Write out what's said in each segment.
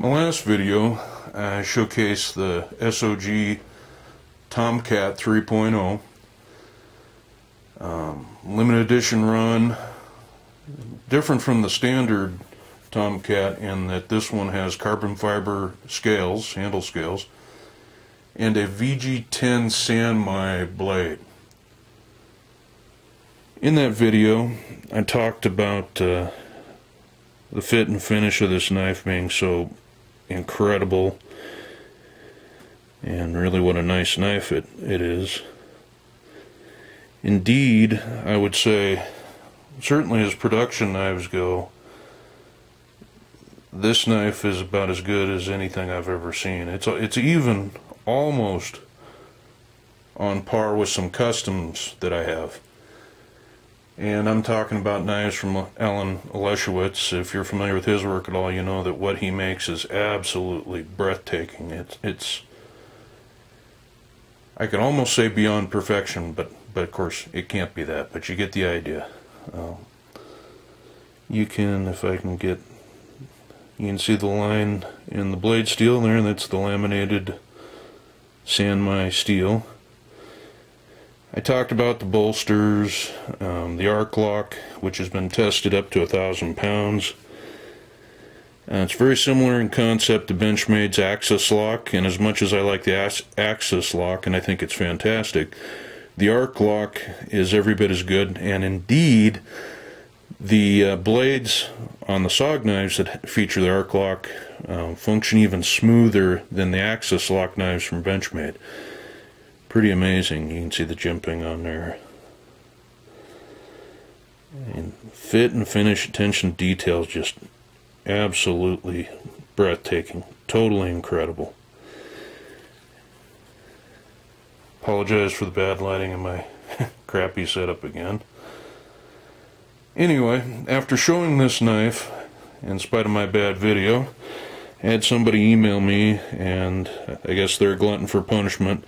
My last video, I showcased the SOG Tomcat 3.0 limited edition run, different from the standard Tomcat in that this one has carbon fiber scales, handle scales, and a VG10 Sanmai blade. In that video, I talked about the fit and finish of this knife being so incredible, and really what a nice knife it is. Indeed, I would say, certainly as production knives go, this knife is about as good as anything I've ever seen. It's even almost on par with some customs that I have. And I'm talking about knives from Alan Oleshewicz. If you're familiar with his work at all, you know that what he makes is absolutely breathtaking. It's I could almost say beyond perfection, but of course it can't be that, but you get the idea. You can, if I can get, you can see the line in the blade steel there, and that's the laminated Sanmai steel. I talked about the bolsters, the arc lock, which has been tested up to 1,000 pounds. It's very similar in concept to Benchmade's Axis lock, and as much as I like the Axis lock, and I think it's fantastic, the arc lock is every bit as good, and indeed, the blades on the SOG knives that feature the arc lock function even smoother than the Axis lock knives from Benchmade. Pretty amazing. You can see the jimping on there. And fit and finish, attention to detail is just absolutely breathtaking. Totally incredible. Apologize for the bad lighting in my crappy setup again. Anyway, after showing this knife, in spite of my bad video, I had somebody email me, and I guess they're a glutton for punishment,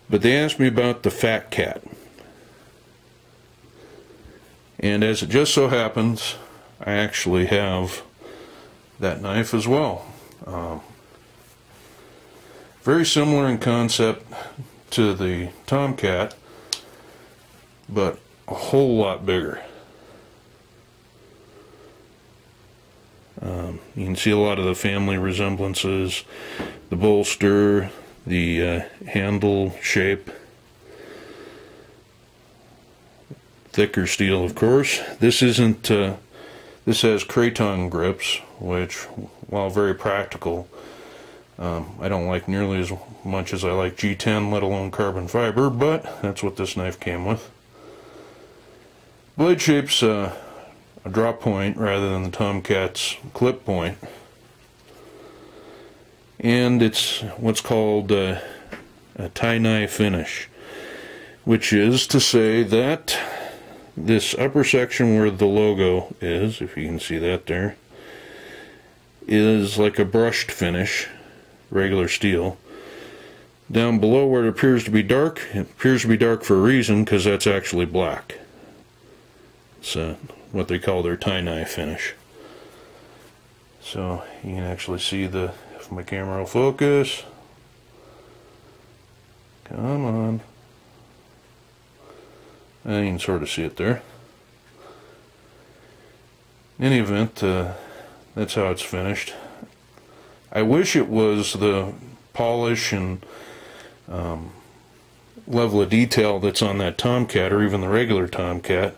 but they asked me about the Fatcat. And as it just so happens, I actually have that knife as well. Very similar in concept to the Tomcat, but a whole lot bigger. You can see a lot of the family resemblances, the bolster, the handle shape, thicker steel, of course. This isn't. This has craton grips, which, while very practical, I don't like nearly as much as I like G10, let alone carbon fiber. But that's what this knife came with. Blade shape's a drop point rather than the Tomcat's clip point. And it's what's called a tie-nye finish, which is to say that this upper section where the logo is, if you can see that there, is like a brushed finish, regular steel. Down below where it appears to be dark, it appears to be dark for a reason, because that's actually black. It's what they call their tie-nye finish. So you can actually see the, if my camera will focus, come on, and you can sort of see it there. In any event, that's how it's finished. I wish it was the polish and level of detail that's on that Tomcat, or even the regular Tomcat,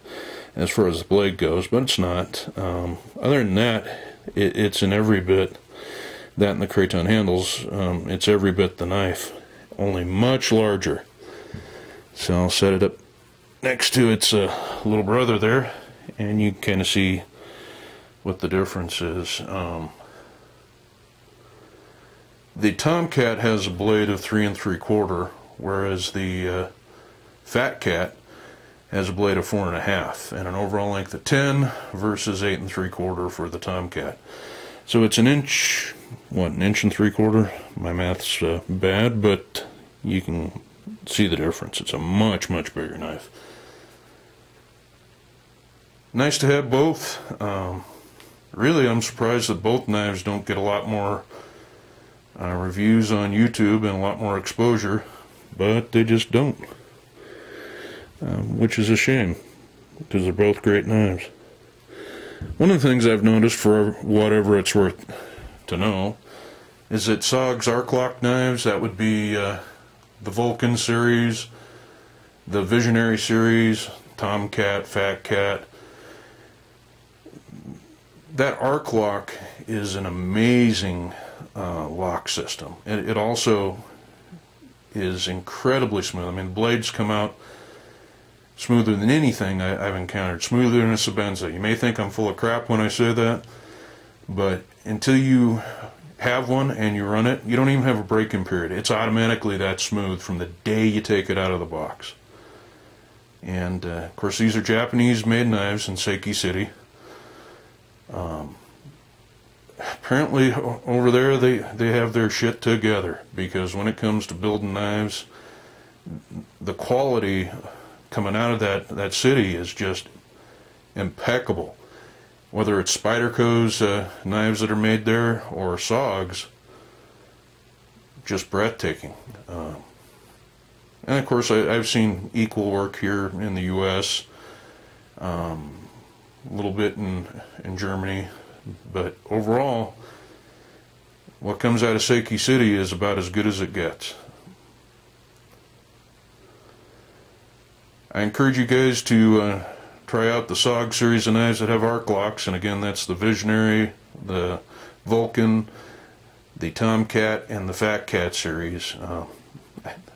as far as the blade goes, but it's not. Other than that, it's in every bit, that and the craton handles, it's every bit the knife, only much larger. So I'll set it up next to its little brother there, and you can kind of see what the difference is. The Tomcat has a blade of 3 3/4, whereas the Fatcat has a blade of 4 1/2, and an overall length of 10 versus 8 3/4 for the Tomcat. So it's an inch, what, an inch and 3/4? My math's bad, but you can see the difference. It's a much, much bigger knife. Nice to have both. really, I'm surprised that both knives don't get a lot more reviews on YouTube and a lot more exposure, but they just don't, which is a shame, because they're both great knives. One of the things I've noticed, for whatever it's worth to know, is that SOG's arc lock knives, that would be the Vulcan series, the Visionary series, Tomcat, Fatcat, that arc lock is an amazing lock system. It also is incredibly smooth. I mean, the blades come out smoother than anything I've encountered, smoother than a Sebenza. You may think I'm full of crap when I say that, but until you have one and you run it, you don't even have a break-in period. It's automatically that smooth from the day you take it out of the box. And of course, these are Japanese-made knives in Seiki City. Apparently over there they have their shit together, because when it comes to building knives, the quality coming out of that city is just impeccable. Whether it's Spyderco's knives that are made there or SOG's, just breathtaking. And of course, I've seen equal work here in the U.S., a little bit in Germany, but overall, what comes out of Seiki City is about as good as it gets. I encourage you guys to try out the SOG series of knives that have arc locks, and again, that's the Visionary, the Vulcan, the Tomcat, and the Fatcat series.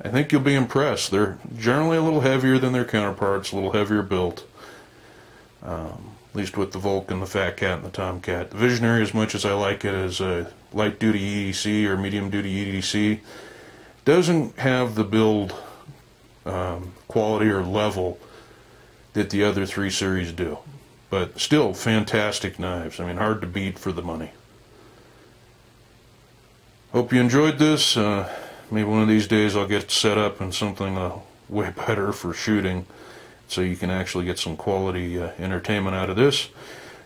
I think you'll be impressed. They're generally a little heavier than their counterparts, a little heavier built, at least with the Vulcan, the Fatcat, and the Tomcat. The Visionary, as much as I like it as a light-duty EDC or medium-duty EDC, doesn't have the build quality or level that the other three series do. But still, fantastic knives. I mean, hard to beat for the money. Hope you enjoyed this. Maybe one of these days I'll get set up in something way better for shooting, so you can actually get some quality entertainment out of this.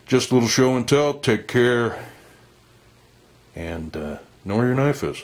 Just a little show and tell. Take care, and know where your knife is.